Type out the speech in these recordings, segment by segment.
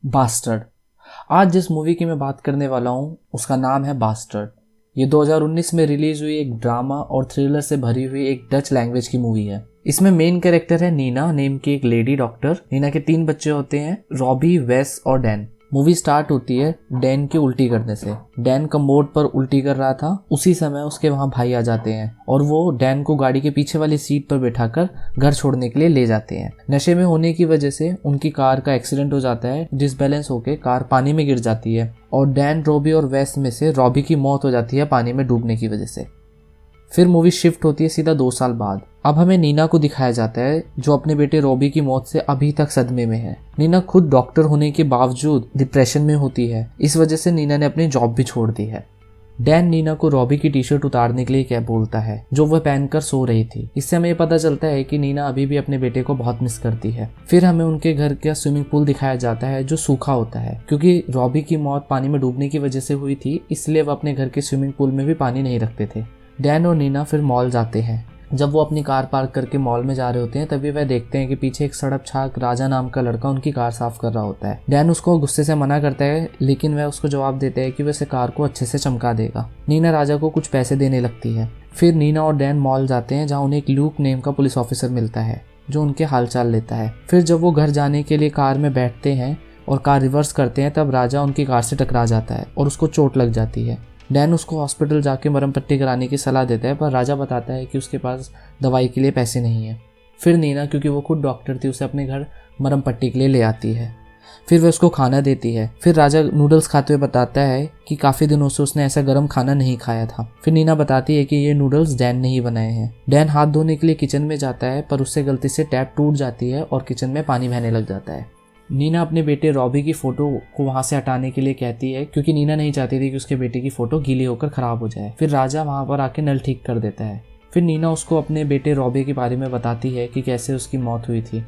Bastard. आज जिस movie की मैं बात करने वाला हूँ उसका नाम है बास्टर्ड। ये 2019 में रिलीज हुई एक ड्रामा और थ्रिलर से भरी हुई एक डच लैंग्वेज की मूवी है। इसमें मेन कैरेक्टर है नीना नेम की एक लेडी डॉक्टर। नीना के 3 बच्चे होते हैं, रॉबी, वेस और डैन। मूवी स्टार्ट होती है डैन के उल्टी करने से। डैन कमोड पर उल्टी कर रहा था, उसी समय उसके वहां भाई आ जाते हैं और वो डैन को गाड़ी के पीछे वाली सीट पर बैठाकर घर छोड़ने के लिए ले जाते हैं। नशे में होने की वजह से उनकी कार का एक्सीडेंट हो जाता है, डिसबैलेंस होकर कार पानी में गिर जाती है और डैन, रॉबी और वेस में से रॉबी की मौत हो जाती है पानी में डूबने की वजह से। फिर मूवी शिफ्ट होती है सीधा 2 साल बाद। अब हमें नीना को दिखाया जाता है जो अपने बेटे रॉबी की मौत से अभी तक सदमे में है। नीना खुद डॉक्टर होने के बावजूद डिप्रेशन में होती है, इस वजह से नीना ने अपनी जॉब भी छोड़ दी है। डैन नीना को रॉबी की टी-शर्ट उतारने के लिए क्या बोलता है जो वह पहनकर सो रही थी। इससे हमें पता चलता है कि नीना अभी भी अपने बेटे को बहुत मिस करती है। फिर हमें उनके घर का स्विमिंग पूल दिखाया जाता है जो सूखा होता है, क्योंकि रॉबी की मौत पानी में डूबने की वजह से हुई थी, इसलिए वह अपने घर के स्विमिंग पूल में भी पानी नहीं रखते थे। डैन और नीना फिर मॉल जाते हैं। जब वो अपनी कार पार्क करके मॉल में जा रहे होते हैं तभी वह देखते हैं कि पीछे एक सड़क छाक राजा नाम का लड़का उनकी कार साफ कर रहा होता है। डैन उसको गुस्से से मना करता है, लेकिन वह उसको जवाब देता है कि वह इसे कार को अच्छे से चमका देगा। नीना राजा को कुछ पैसे देने लगती है। फिर नीना और डैन मॉल जाते हैं जहाँ उन्हें एक ल्यूक नेम का पुलिस ऑफिसर मिलता है जो उनके हालचाल लेता है। फिर जब वो घर जाने के लिए कार में बैठते हैं और कार रिवर्स करते हैं तब राजा उनकी कार से टकरा जाता है और उसको चोट लग जाती है। डैन उसको हॉस्पिटल जाके मरहम पट्टी कराने की सलाह देता है, पर राजा बताता है कि उसके पास दवाई के लिए पैसे नहीं है। फिर नीना, क्योंकि वो खुद डॉक्टर थी, उसे अपने घर मरहम पट्टी के लिए ले आती है। फिर वह उसको खाना देती है। फिर राजा नूडल्स खाते हुए बताता है कि काफ़ी दिनों से उसने ऐसा गर्म खाना नहीं खाया था। फिर नीना बताती है कि ये नूडल्स डैन ने ही बनाए हैं। डैन हाथ धोने के लिए किचन में जाता है, पर उससे गलती से टैप टूट जाती है और किचन में पानी बहने लग जाता है। नीना अपने बेटे रॉबी की फ़ोटो को वहाँ से हटाने के लिए कहती है, क्योंकि नीना नहीं चाहती थी कि उसके बेटे की फ़ोटो गीली होकर ख़राब हो जाए। फिर राजा वहाँ पर आके नल ठीक कर देता है। फिर नीना उसको अपने बेटे रॉबी के बारे में बताती है कि कैसे उसकी मौत हुई थी।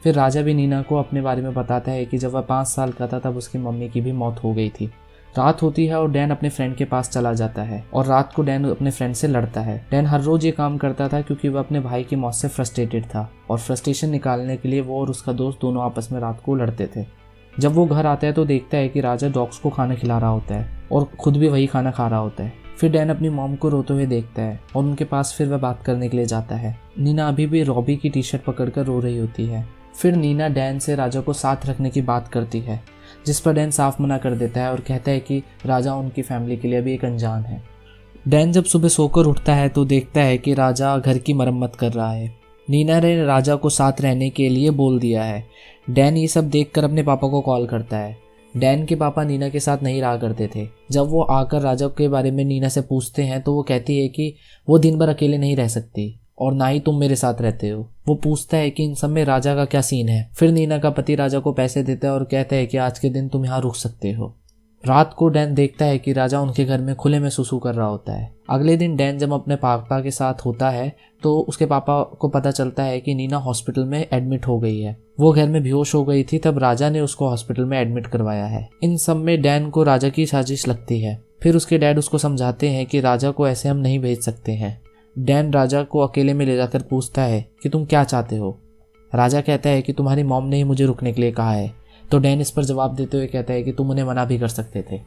फिर राजा भी नीना को अपने बारे में बताता है कि जब वह 5 साल का था तब उसकी मम्मी की भी मौत हो गई थी। रात होती है और डैन अपने फ्रेंड के पास चला जाता है और रात को डैन अपने फ्रेंड से लड़ता है। डैन हर रोज ये काम करता था क्योंकि वह अपने भाई की मौत से फ्रस्ट्रेटेड था और फ्रस्ट्रेशन निकालने के लिए वो और उसका दोस्त दोनों आपस में रात को लड़ते थे। जब वो घर आता है तो देखता है कि राजा डॉग्स को खाना खिला रहा होता है और खुद भी वही खाना खा रहा होता है। फिर डैन अपनी मॉम को रोते हुए देखता है और उनके पास फिर वह बात करने के लिए जाता है। नीना अभी भी रॉबी की टी-शर्ट पकड़कर रो रही होती है। फिर नीना डैन से राजा को साथ रखने की बात करती है, जिस पर डैन साफ मना कर देता है और कहता है कि राजा उनकी फैमिली के लिए अभी एक अनजान है। डैन जब सुबह सोकर उठता है तो देखता है कि राजा घर की मरम्मत कर रहा है। नीना ने राजा को साथ रहने के लिए बोल दिया है। डैन ये सब देखकर अपने पापा को कॉल करता है। डैन के पापा नीना के साथ नहीं रहा करते थे। जब वो आकर राजा के बारे में नीना से पूछते हैं तो वो कहती है कि वो दिन भर अकेले नहीं रह सकती और ना ही तुम मेरे साथ रहते हो। वो पूछता है कि इन सब में राजा का क्या सीन है। फिर नीना का पति राजा को पैसे देता है और कहता है कि आज के दिन तुम यहाँ रुक सकते हो। रात को डैन देखता है कि राजा उनके घर में खुले में सुसु कर रहा होता है। अगले दिन डैन जब अपने पापा के साथ होता है तो उसके पापा को पता चलता है कि नीना हॉस्पिटल में एडमिट हो गई है। वो घर में बेहोश हो गई थी, तब राजा ने उसको हॉस्पिटल में एडमिट करवाया है। इन सब में डैन को राजा की साजिश लगती है। फिर उसके डैड उसको समझाते हैं कि राजा को ऐसे हम नहीं भेज सकते हैं। डैन राजा को अकेले में ले जाकर पूछता है कि तुम क्या चाहते हो। राजा कहता है कि तुम्हारी मॉम ने ही मुझे रुकने के लिए कहा है। तो डैन इस पर जवाब देते हुए कहता है कि तुम उन्हें मना भी कर सकते थे।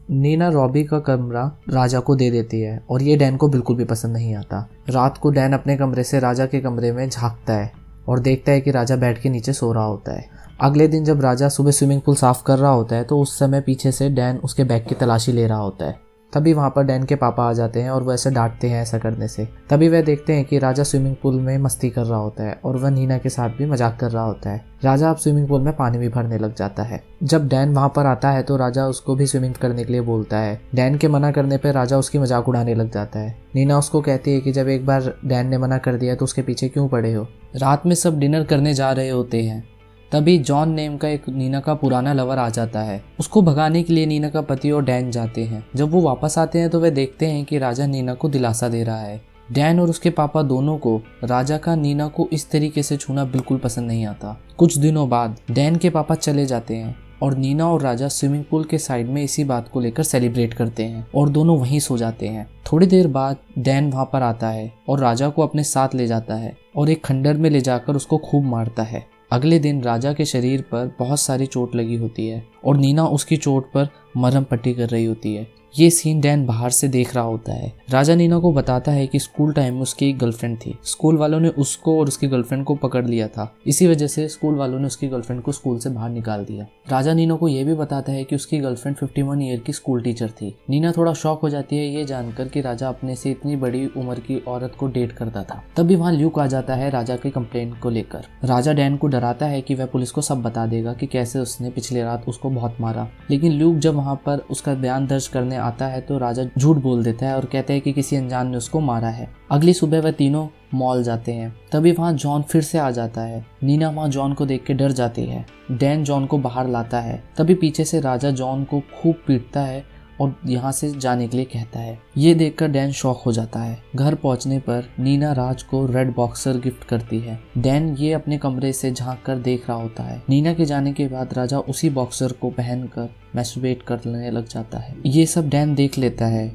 नीना रॉबी का कमरा राजा को दे देती है और ये डैन को बिल्कुल भी पसंद नहीं आता। रात को डैन अपने कमरे से राजा के कमरे में झांकता है और देखता है कि राजा बेड के नीचे सो रहा होता है। अगले दिन जब राजा सुबह स्विमिंग पूल साफ कर रहा होता है तो उस समय पीछे से डैन उसके बैग की तलाशी ले रहा होता है। तभी वहाँ पर डैन के पापा आ जाते हैं और वह ऐसे डांटते हैं ऐसा करने से। तभी वह देखते हैं कि राजा स्विमिंग पूल में मस्ती कर रहा होता है और वह नीना के साथ भी मजाक कर रहा होता है। राजा अब स्विमिंग पूल में पानी भी भरने लग जाता है। जब डैन वहाँ पर आता है तो राजा उसको भी स्विमिंग करने के लिए बोलता है। डैन के मना करने पर राजा उसकी मजाक उड़ाने लग जाता है। नीना उसको कहती है कि जब एक बार डैन ने मना कर दिया तो उसके पीछे क्यों पड़े हो। रात में सब डिनर करने जा रहे होते हैं। तभी जॉन नेम का एक नीना का पुराना लवर आ जाता है। उसको भगाने के लिए नीना का पति और डैन जाते हैं। जब वो वापस आते हैं तो वे देखते हैं कि राजा नीना को दिलासा दे रहा है। डैन और उसके पापा दोनों को राजा का नीना को इस तरीके से छूना बिल्कुल पसंद नहीं आता। कुछ दिनों बाद डैन के पापा चले जाते हैं और नीना और राजा स्विमिंग पूल के साइड में इसी बात को लेकर सेलिब्रेट करते हैं और दोनों वहीं सो जाते हैं। थोड़ी देर बाद डैन वहां पर आता है और राजा को अपने साथ ले जाता है और एक खंडर में ले जाकर उसको खूब मारता है। अगले दिन राजा के शरीर पर बहुत सारी चोट लगी होती है और नीना उसकी चोट पर मरहम पट्टी कर रही होती है। ये सीन डैन बाहर से देख रहा होता है। राजा नीना को बताता है कि स्कूल टाइम में उसकी एक गर्लफ्रेंड थी। स्कूल वालों ने उसको और उसकी गर्लफ्रेंड को पकड़ लिया था। इसी वजह से स्कूल वालों ने उसकी गर्लफ्रेंड को स्कूल से बाहर निकाल दिया। राजा नीना को यह भी बताता है कि उसकी गर्लफ्रेंड 51 ईयर की स्कूल टीचर थी। नीना थोड़ा शॉक हो जाती है ये जानकर कि राजा अपने से इतनी बड़ी उम्र की औरत को डेट करता था। तभी वहाँ ल्यूक आ जाता है राजा के कंप्लेंट को लेकर। राजा डैन को डराता है कि वह पुलिस को सब बता देगा कि कैसे उसने पिछले रात उसको बहुत मारा। लेकिन ल्यूक जब वहाँ पर उसका बयान दर्ज करने आता है तो राजा झूठ बोल देता है और कहता है कि किसी अनजान ने उसको मारा है। अगली सुबह वह तीनों मॉल जाते हैं। तभी वहाँ जॉन फिर से आ जाता है। नीना वहाँ जॉन को देख के डर जाती है। डैन जॉन को बाहर लाता है। तभी पीछे से राजा जॉन को खूब पीटता है और यहाँ से जाने के लिए कहता है। ये देखकर डैन शॉक हो जाता है। घर पहुँचने पर नीना राज को रेड बॉक्सर गिफ्ट करती है। डैन ये अपने कमरे से झांक कर देख रहा होता है। नीना के जाने के बाद राजा उसी बॉक्सर को पहनकर मैस्टरबेट करने लग जाता है। ये सब डैन देख लेता है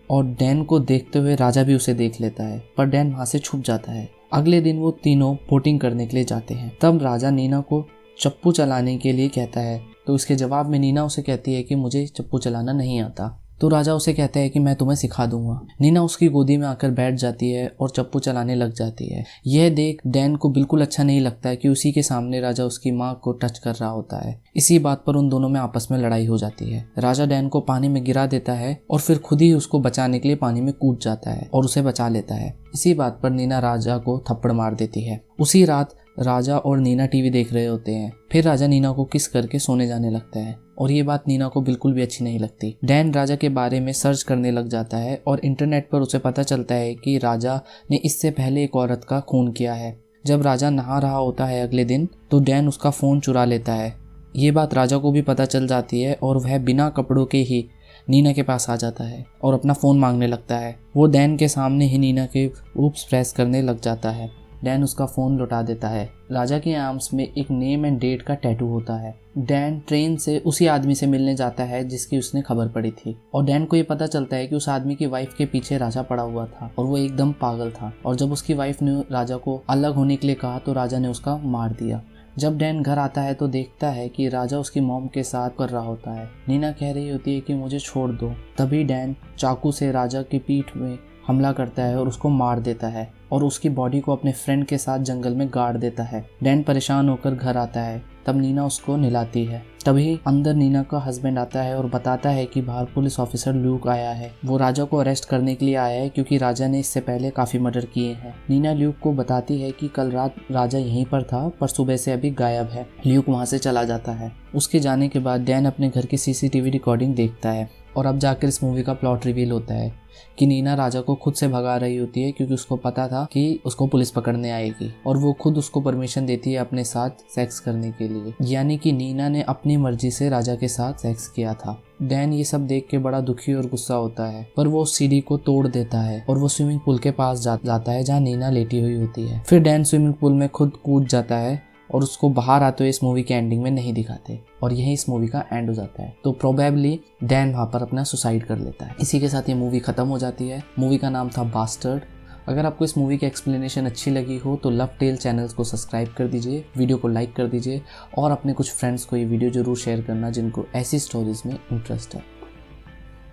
और डैन को देखते हुए राजा भी उसे देख लेता है, पर डैन वहाँ से छुप जाता है। अगले दिन वो तीनों बोटिंग करने के लिए जाते हैं। तब राजा नीना को चप्पू चलाने के लिए कहता है, तो उसके जवाब में नीना उसे कहती है कि मुझे चप्पू चलाना नहीं आता। तो राजा उसे कहता है कि मैं तुम्हें सिखा दूंगा। नीना उसकी गोदी में आकर बैठ जाती है और चप्पू चलाने लग जाती है। यह देख डैन को बिल्कुल अच्छा नहीं लगता है कि उसी के सामने राजा उसकी माँ को टच कर रहा होता है। इसी बात पर उन दोनों में आपस में लड़ाई हो जाती है। राजा डैन को पानी में गिरा देता है और फिर खुद ही उसको बचाने के लिए पानी में कूद जाता है और उसे बचा लेता है। इसी बात पर नीना राजा को थप्पड़ मार देती है। उसी रात राजा और नीना टीवी देख रहे होते हैं। फिर राजा नीना को किस करके सोने जाने लगता है और ये बात नीना को बिल्कुल भी अच्छी नहीं लगती। डैन राजा के बारे में सर्च करने लग जाता है और इंटरनेट पर उसे पता चलता है कि राजा ने इससे पहले एक औरत का खून किया है। जब राजा नहा रहा होता है अगले दिन तो डैन उसका फ़ोन चुरा लेता है। ये बात राजा को भी पता चल जाती है और वह बिना कपड़ों के ही नीना के पास आ जाता है और अपना फ़ोन मांगने लगता है। वो डैन के सामने ही नीना के ऊप्स प्रेस करने लग जाता है। डैन उसका फ़ोन लौटा देता है। राजा के आर्म्स में एक नेम एंड डेट का टैटू होता है। डैन ट्रेन से उसी आदमी से मिलने जाता है जिसकी उसने खबर पड़ी थी और डैन को ये पता चलता है कि उस आदमी की वाइफ के पीछे राजा पड़ा हुआ था और वो एकदम पागल था। और जब उसकी वाइफ ने राजा को अलग होने के लिए कहा तो राजा ने उसका मार दिया। जब डैन घर आता है तो देखता है कि राजा उसकी मॉम के साथ कर रहा होता है। नीना कह रही होती है कि मुझे छोड़ दो। तभी डैन चाकू से राजा की पीठ में हमला करता है और उसको मार देता है और उसकी बॉडी को अपने फ्रेंड के साथ जंगल में गाड़ देता है। डैन परेशान होकर घर आता है। तब नीना उसको नहलाती है। तभी अंदर नीना का हस्बैंड आता है और बताता है कि बाहर पुलिस ऑफिसर ल्यूक आया है। वो राजा को अरेस्ट करने के लिए आया है क्योंकि राजा ने इससे पहले काफी मर्डर किए हैं। नीना ल्यूक को बताती है कि कल रात राजा यहीं पर था पर सुबह से अभी गायब है। ल्यूक वहाँ से चला जाता है। उसके जाने के बाद डैन अपने घर की सीसीटीवी रिकॉर्डिंग देखता है और अब जाकर इस मूवी का प्लॉट रिवील होता है कि नीना राजा को खुद से भगा रही होती है क्योंकि उसको पता था कि उसको पुलिस पकड़ने आएगी और वो खुद उसको परमिशन देती है अपने साथ सेक्स करने के लिए। यानी कि नीना ने अपनी मर्जी से राजा के साथ सेक्स किया था। डैन ये सब देख के बड़ा दुखी और गुस्सा होता है पर वो सीढ़ी को तोड़ देता है और वो स्विमिंग पूल के पास जाता है जहाँ नीना लेटी हुई होती है। फिर डैन स्विमिंग पूल में खुद कूद जाता है और उसको बाहर आते हुए इस मूवी के एंडिंग में नहीं दिखाते और यही इस मूवी का एंड हो जाता है। तो प्रोबेबली डैन वहाँ पर अपना सुसाइड कर लेता है। इसी के साथ ये मूवी खत्म हो जाती है। मूवी का नाम था बास्टर्ड। अगर आपको इस मूवी की एक्सप्लेनेशन अच्छी लगी हो तो लव टेल चैनल्स को सब्सक्राइब कर दीजिए, वीडियो को लाइक कर दीजिए और अपने कुछ फ्रेंड्स को ये वीडियो जरूर शेयर करना जिनको ऐसी स्टोरीज में इंटरेस्ट है।